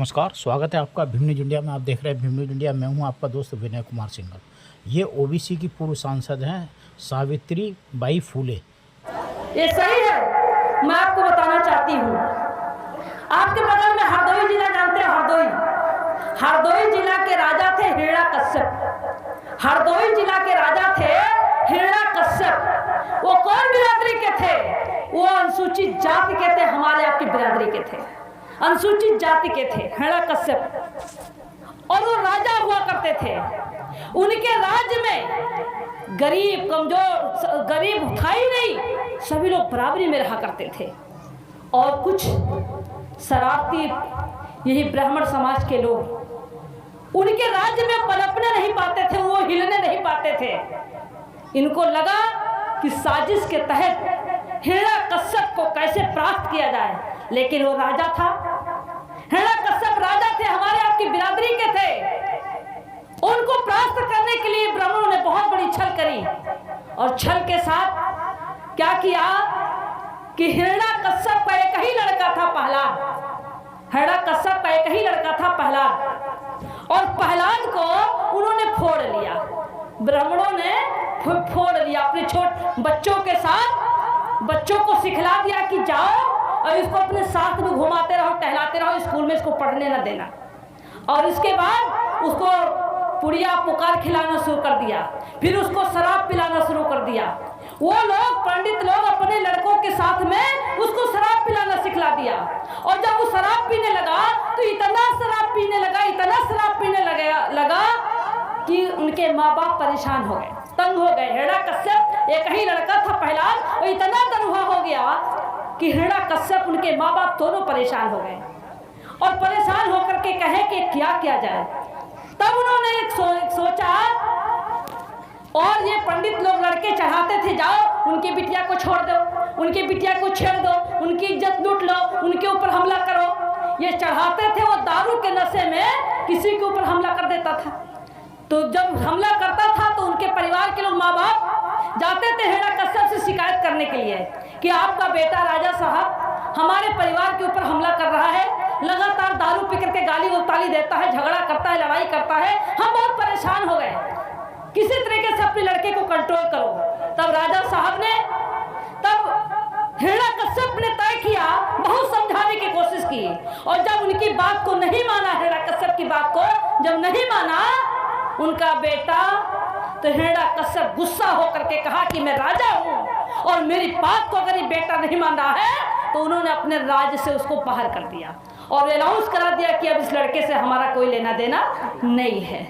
नमस्कार, स्वागत है आपका भीम न्यूज इंडिया में। आप देख रहे हैं भीम न्यूज इंडिया। मैं हूं आपका दोस्त विनय कुमार सिंघल। ये ओबीसी की पूर्व सांसद हैं सावित्री बाई फूले। ये सही है। मैं आपको बताना चाहती हूँ, आपके बगल में हरदोई जिला जानते हैं? हरदोई जिला के राजा थे हिरण्यकश्यप। हरदोई जिला के राजा थे हिरण्यकश्यप। वो कौन बिरादरी के थे? वो अनुसूचित जाति के थे, हमारे आपकी बिरादरी के थे, अनुसूचित जाति के थे हिरण्यकश्यप। और वो राजा हुआ करते थे। उनके राज्य में गरीब कमजोर गरीब था ही नहीं, सभी लोग बराबरी में रहा करते थे। और कुछ शरारती यही ब्राह्मण समाज के लोग उनके राज्य में पनपने नहीं पाते थे, वो हिलने नहीं पाते थे। इनको लगा कि साजिश के तहत हिरण्यकश्यप को कैसे प्राप्त किया जाए, लेकिन वो राजा था, हिरण्यकश्यप राजा थे, हमारे आपकी बिरादरी के थे। उनको प्राप्त करने के लिए ब्राह्मणों ने बहुत बड़ी छल करी और छल के साथ क्या किया कि हिरण्यकश्यप का एक ही लड़का था प्रहलाद। हिरण्यकश्यप का एक ही लड़का था प्रहलाद, और प्रहलाद को उन्होंने फोड़ लिया। ब्राह्मणों ने फोड़ लिया, अपने छोटे बच्चों के साथ बच्चों को सिखला दिया कि जाओ और इसको अपने साथ में घुमाते रहो, टहलाते रहो, स्कूल में इसको पढ़ने न देना। और इसके बाद उसको पुड़िया पुकार खिलाना शुरू कर दिया, फिर उसको शराब पिलाना शुरू कर दिया। वो लोग पंडित लोग अपने लड़कों के साथ में उसको शराब पिलाना सिखला दिया। और जब वो शराब पीने लगा तो इतना शराब पीने लगा, इतना शराब पीने लगा कि उनके माँ बाप परेशान हो गए, तंग हो गए। हिरण्यकश्यप एक ही लड़का था प्रहलाद, और इतना तनहा हो गया कि हिरण्यकश्यप उनके माँ बाप दोनों परेशान हो गए। और परेशान होकर के कहे कि क्या किया जाए। तब उन्होंने एक सोचा, और ये पंडित लोग लड़के चढ़ाते थे, जाओ उनकी बिटिया को छोड़ दो, उनकी बिटिया को छेड़ दो, उनकी इज्जत लूट लो, उनके ऊपर हमला करो। ये चढ़ाते थे, वो दारू के नशे में किसी के ऊपर हमला कर देता था। तो जब हमला करता था तो उनके परिवार के लोग माँ बाप जाते थे हिरण्यकश्यप से शिकायत करने के लिए कि आपका बेटा राजा साहब हमारे परिवार के ऊपर हमला कर रहा है, लगातार दारू पी करके गाली गलौज देता है, झगड़ा करता है, लड़ाई करता है, हम बहुत परेशान हो गए, किसी तरीके से अपने लड़के को कंट्रोल करो। तब राजा साहब ने, तब हिरण्यकश्यप ने तय किया, बहुत समझाने की कोशिश की, और जब उनकी बात को नहीं माना, हिरण्यकश्यप की बात को जब नहीं माना उनका बेटा, तो हिरण्यकश्यप गुस्सा होकर के कहा कि मैं राजा हूं और मेरी बात को अगर ये बेटा नहीं मान रहा है, तो उन्होंने अपने राज्य से उसको बाहर कर दिया और अनाउंस करा दिया कि अब इस लड़के से हमारा कोई लेना देना नहीं है।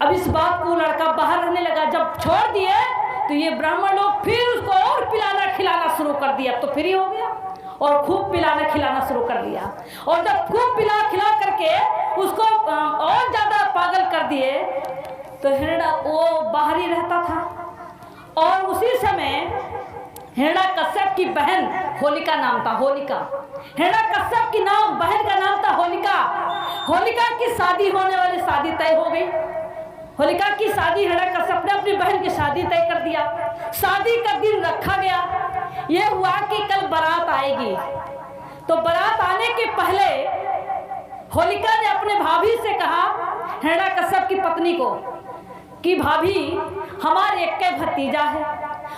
अब इस बात को लड़का बाहर रहने लगा। जब छोड़ दिए तो ये ब्राह्मण लोग फिर उसको और पिलाना खिलाना शुरू कर दिया। अब तो फ्री हो गया और खूब पिलाना खिलाना शुरू कर दिया। और जब खूब पिला खिला करके उसको और ज्यादा पागल कर दिए तो हिरण्य वो बाहर ही रहता था। और उसी समय हिरण्यकश्यप की बहन होलिका नाम था, होलिका, हिरण्यकश्यप की बहन का नाम था होलिका। होलिका की शादी होने वाली, शादी तय हो गई। होलिका की शादी, हिरण्यकश्यप ने अपनी बहन की शादी तय कर दिया। शादी का दिन रखा गया। यह हुआ कि कल बारात आएगी, तो बारात आने के पहले होलिका ने अपने भाभी से कहा, हिरण्यकश्यप की पत्नी को, कि भाभी हमारे एक भतीजा है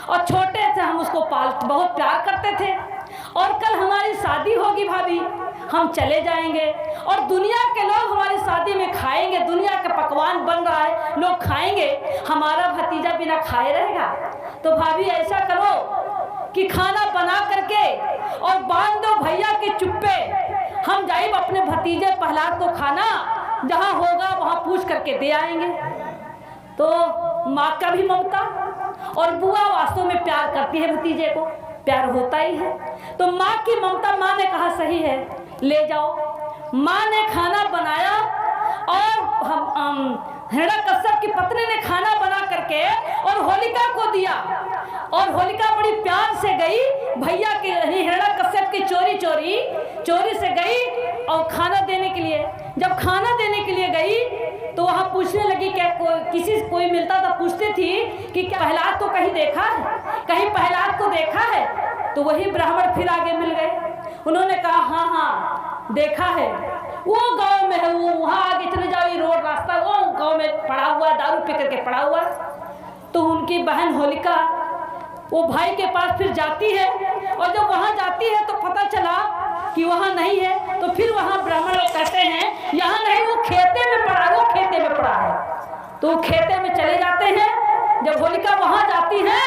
और छोटे से हम उसको बहुत प्यार करते थे, और कल हमारी शादी होगी भाभी, हम चले जाएंगे और दुनिया के लोग हमारी शादी में खाएंगे, दुनिया का पकवान बन रहा है, लोग खाएंगे, हमारा भतीजा बिना खाए रहेगा। तो भाभी ऐसा करो कि खाना बना करके और बांध दो भैया के चुप्पे, हम जाइब अपने भतीजे प्रहलाद को खाना, जहाँ होगा वहाँ पूछ करके दे आएंगे। तो माँ का भी ममता, और बुआ वास्तव में प्यार करती है भतीजे को, प्यार होता ही है, तो माँ की ममता, माँ ने कहा सही है, ले जाओ। माँ ने खाना बनाया और हिरण्यकश्यप की पत्नी ने खाना बना करके और होलिका को दिया, और होलिका बड़ी प्यार से गई भैया के हिरण्यकश्यप की चोरी से गई और खाना देने के लिए। जब खाना देने के लिए गई तो वहाँ पूछने लगी, क्या कोई मिलता था, पूछती थी कि क्या प्रहलाद को कहीं देखा है, कहीं प्रहलाद को देखा है? तो वही ब्राह्मण फिर आगे मिल गए। उन्होंने कहा हाँ हाँ देखा है, वो गांव में है, वो वहाँ आगे चले जाओ, ये रोड रास्ता वो गांव में पड़ा हुआ है, दारू पी करके पड़ा हुआ है। तो उनकी बहन होलिका वो भाई के पास फिर जाती है, और जब वहाँ जाती है तो पता चला कि वहाँ नहीं है। तो फिर वहाँ ब्राह्मण लोग कहते हैं यहाँ नहीं, वो खेते में पड़ा है, वो खेते में पड़ा है। तो वो खेते में चले जाते हैं। जब होलिका वहाँ जाती है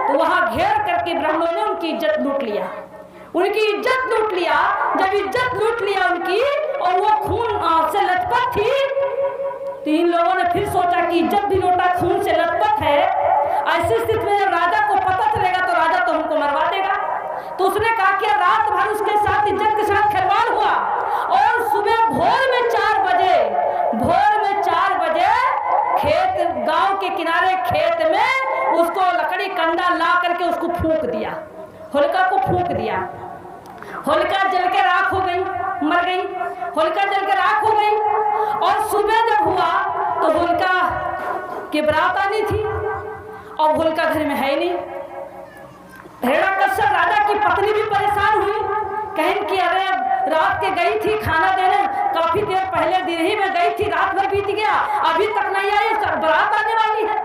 तो वहाँ घेर करके ब्राह्मणों ने उनकी इज्जत लूट लिया, उनकी इज्जत लूट लिया। जब इज्जत लूट लिया उनकी, और वो खून से लथपथ थी, तो इन लोगों ने फिर सोचा कि इज्जत भी लूटा, खून से लथपथ है, ऐसी स्थिति में जब राजा को पता चलेगा तो राजा तो हमको मरवा देगा। तो उसने कहा कि रात भर उसके साथ इज्जत के साथ खिलवाड़ हुआ, और सुबह भोर में 4 बजे खेत, गांव के किनारे खेत में उसको लकड़ी कंडा ला करके उसको फूंक दिया, होलिका को फूंक दिया। होलिका जल के राख हो गई, मर गई, होलिका जल के राख हो गई। और सुबह जब हुआ तो होलिका की बारात आनी थी, और होलिका घर में है नहीं। हिरण्यकश्यप राजा की पत्नी भी परेशान हुई, कहें कि अरे रात के गई थी खाना देने, काफी देर पहले दिन ही में गई थी, रात भर बीत गया, अभी तक नहीं आई, बारात आने वाली है।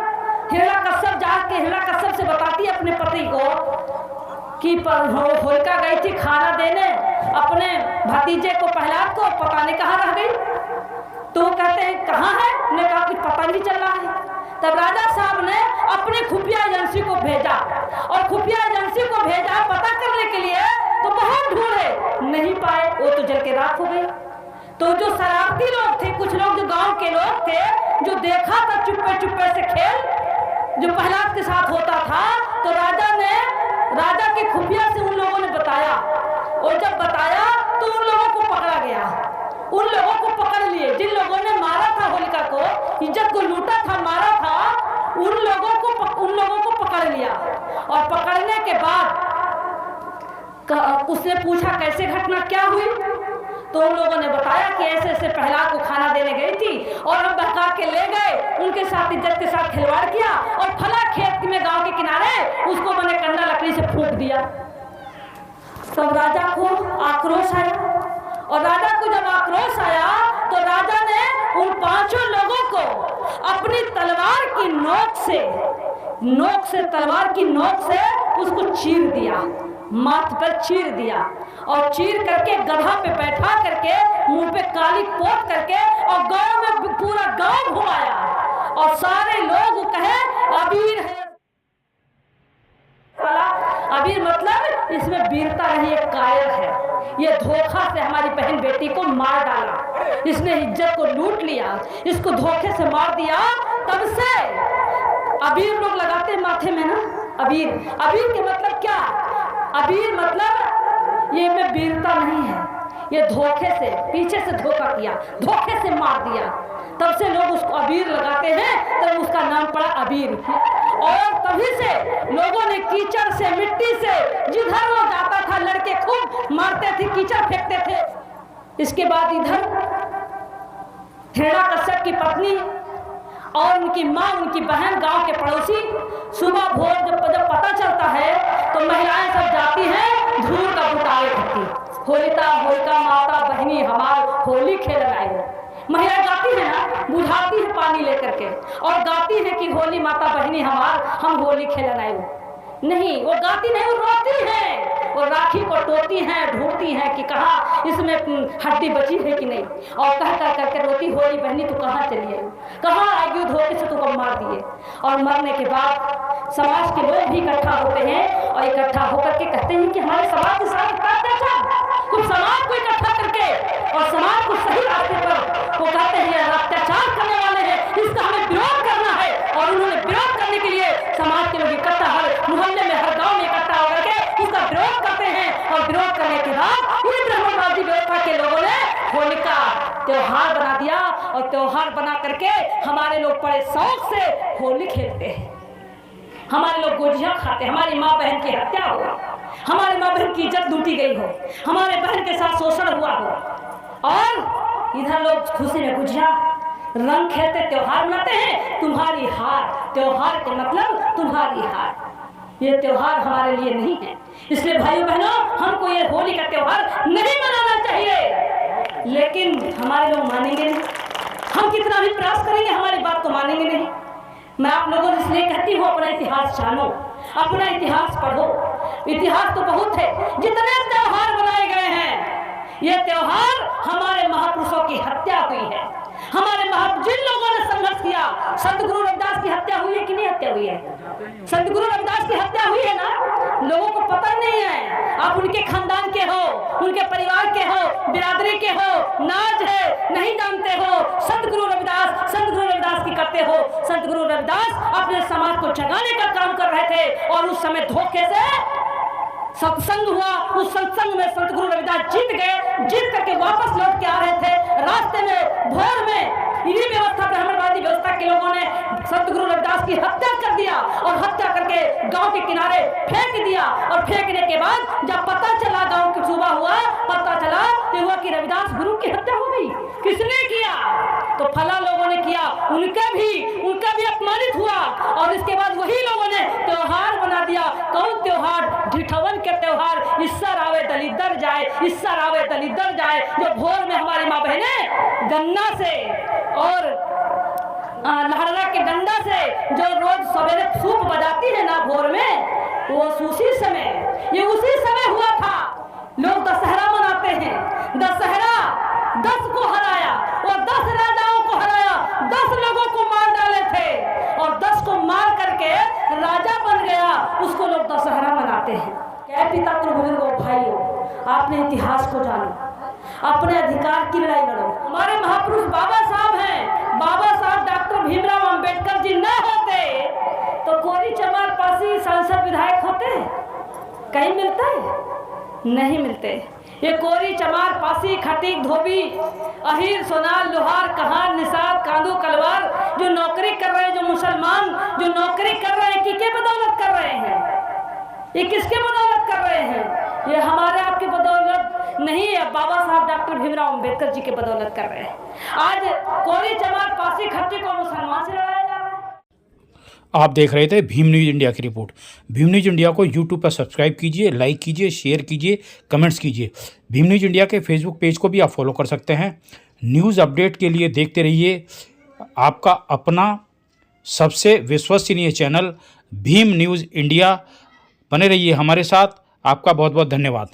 हिरण्यकश्यप जाके हिरण्यकश्यप से बताती है अपने पति को कि होलिका गई थी खाना देने अपने भतीजे को प्रहलाद को, पता नहीं कहाँ रह गई। तो वो कहते हैं कहाँ है, उन्होंने कहा कुछ पता नहीं चल रहा है। तब राजा साहब ने अपने खुफिया एजेंसी को भेजा, और खुफिया एजेंसी को भेजा पता करने के लिए। तो बहुत ढूंढे, नहीं पाए, वो तो जल के राख हो गई। तो जो शरारती लोग थे, कुछ लोग जो गांव के लोग थे, जो देखा था चुप्पे चुप्पे से खेल जो प्रहलाद के साथ होता था, तो राजा के खुफिया से उन लोगों ने बताया, और जब बताया तो उन लोगों को पकड़ा गया। उन लोगों को पकड़ लिए जिन लोगों ने मारा था होलिका को, इज्जत को लूटा था, मारा था, उन लोगों को पकड़ लिया। और पकड़ने के बाद उसने पूछा कैसे घटना क्या हुई। तो उन लोगों ने बताया कि ऐसे ऐसे प्रहलाद को खाना देने गई थी, और हम बहका के ले गए, उनके साथ इज्जत के साथ खिलवाड़ किया, और फला खेत में गांव के किनारे उसको मैंने कंडा लकड़ी से फूंक दिया। तब राजा को आक्रोश आया, और राजा को जब आक्रोश आया तो राजा ने उन 5 लोगों को अपनी तलवार की तलवार की नोक से उसको चीर दिया, माथ पर चीर दिया, और चीर करके गधा पे बैठा करके मुंह पे काली पोत करके, और गांव में पूरा गांव घुमाया, और सारे लोग कहे अबीर है। अबीर मतलब इसमें वीरता नहीं, एक कायर है, ये धोखा से हमारी बहन बेटी को मार डाला, इसने इज्जत को लूट लिया, इसको धोखे से मार दिया। तब से अबीर लोग लगाते माथे में ना, अबीर के मतलब क्या? अबीर मतलब ये में वीरता नहीं है, ये धोखे से, पीछे से धोखा किया, धोखे से मार दिया, तब से लोग उसको अबीर लगाते हैं, तब उसका नाम पड़ा अबीर। और तभी से लोगों ने कीचड़ से, मिट्टी से, जिधर वो जाता था लड़के खूब मारते थे, कीचड़ फेंकते थे। इसके बाद इधर हिरण्यकश्यप की पत्नी और उनकी माँ, उनकी बहन, गांव के पड़ोसी, सुबह भोर जब पता चलता है तो महिलाएं सब जाती हैं धूल का बुतारे करती, होलिका माता बहनी हमार होली खेल आई हो। महिला गाती है ना, बुझाती है पानी लेकर के, और गाती है कि होली माता बहनी हमार, हम होली खेलन आए हो। नहीं, वो गाती नहीं, वो रोती है, वो राखी को टोती हैं, ढूंढती हैं कि कहाँ इसमें हड्डी बची है कि नहीं, और कह करके रोती, होली बहनी तू कहाँ चली आई, कहाँ आएगी, धोखे से तुमको मार दिए। और मरने के बाद समाज के लोग भी इकट्ठा होते हैं, और इकट्ठा होकर के कहते हैं कि हमारे समाज के साथ कुछ समाज को इकट्ठा करके और समाज को सही रास्ते पर वो कहते हैं अत्याचार करने वाले हैं, इसका हमें विरोध करना है। और उन्होंने विरोध करने के लिए समाज के लोग इकट्ठा, हर मोहल्ले में, हर गांव में इकट्ठा होकर के उसका विरोध करते हैं। और विरोध करने के बाद इन ब्राह्मणवादी व्यवस्था के लोगों ने होली का त्योहार बना दिया, और त्योहार बना करके हमारे लोग बड़े शौक से होली खेलते हैं। हमारे लोग गुजिया खाते, हमारी माँ बहन की हत्या हो, हमारे माँ बहन की इज्जत लूटी गई हो, हमारे बहन के साथ शोषण हुआ हो, और इधर लोग खुशी में गुजिया रंग खेलते, त्योहार मनाते हैं। तुम्हारी हार, त्योहार के मतलब तुम्हारी हार, ये त्योहार हमारे लिए नहीं है। इसलिए भाइयों बहनों, हमको ये होली का त्योहार नहीं मनाना चाहिए। लेकिन हमारे लोग मानेंगे नहीं। हम कितना भी प्रयास करेंगे हमारी बात को मानेंगे नहीं। मैं आप लोगों से इसलिए कहती हूँ, अपना इतिहास जानो, अपना इतिहास पढ़ो। इतिहास तो बहुत है, जितने त्योहार बनाए गए हैं, ये त्योहार हमारे महापुरुषों की हत्या हुई है। हमारे जिन लोगों ने संघर्ष किया, संत गुरु रविदास की हत्या हुई है कि नहीं हत्या हुई है? संत गुरु रविदास की हत्या हुई है ना, लोगों को पता नहीं है। आप उनके खानदान के हो, उनके परिवार के हो, बिरादरी के हो, नाज है, नहीं जानते हो। संत गुरु रविदास की करते हो। संत गुरु रविदास अपने समाज को जगाने का काम कर रहे थे और उस समय धोखे से सत्संग हुआ। उस सत्संग में संत गुरु रविदास जीत गए। जीत करके वापस लौट के आ रहे थे, रास्ते में भोर में इन्हीं व्यवस्था, ब्राह्मणवादी व्यवस्था के लोगों ने संत गुरु रविदास की हत्या कर दिया और हत्या करके गांव के किनारे फेंक दिया। और फेंकने के बाद जब पता चला, गांव की सुबह हुआ, पता चला तो हुआ कि रविदास गुरु की हत्या हो गई। किसने किया? तो फला लोगों ने किया। उनका भी अपमानित हुआ और इसके बाद वही लोगों ने त्योहार बना दिया। कौन त्योहार? ढिठवन के त्योहार। इस्सर आवे दलिदर जाए, इस्सर आवे दलिदर जाए। जो भोर में हमारी माँ बहनें गन्ना से और लहरा के डंडा से जो रोज सवेरे सूप बजाती है ना भोर में, वो उसी समय हुआ था। लोग दशहरा मनाते हैं। दशहरा 10 को हराया और 10 राजाओं को हराया, 10 लोगों को मार डाले थे और 10 को मार करके राजा बन गया। उसको लोग दशहरा मनाते हैं। क्या पिता बुजुर्गों, भाइयों, आपने इतिहास को जानो, अपने अधिकार की लड़ाई लड़ो। हमारे महापुरुष बाबा साहब हैं। बाबा साहब डॉक्टर भीमराव अंबेडकर जी न होते तो कोरी चमार पासी सांसद विधायक होते? कहीं मिलता है? नहीं मिलते। ये कोरी चमार पासी खटीक धोबी अहीर सोनार लोहार कहार निषाद कांदू कलवार जो नौकरी कर रहे हैं, जो मुसलमान जो नौकरी कर रहे हैं, किसके बदौलत कर रहे हैं? ये किसके बदौलत कर रहे हैं? ये हमारे आपकी बदौलत नहीं है, बाबा साहब डॉक्टर भीमराव अंबेडकर जी के बदौलत कर रहे हैं। आज कोरी चमार पासी खट्टी को मुसलमान से लड़ाया जा रहा है। आप देख रहे थे भीम न्यूज़ इंडिया की रिपोर्ट। भीम न्यूज़ इंडिया को यूट्यूब पर सब्सक्राइब कीजिए, लाइक कीजिए, शेयर कीजिए, कमेंट्स कीजिए। भीम न्यूज़ इंडिया के फेसबुक पेज को भी आप फॉलो कर सकते हैं। न्यूज़ अपडेट के लिए देखते रहिए आपका अपना सबसे विश्वसनीय चैनल भीम न्यूज़ इंडिया। बने रहिए हमारे साथ। आपका बहुत बहुत धन्यवाद।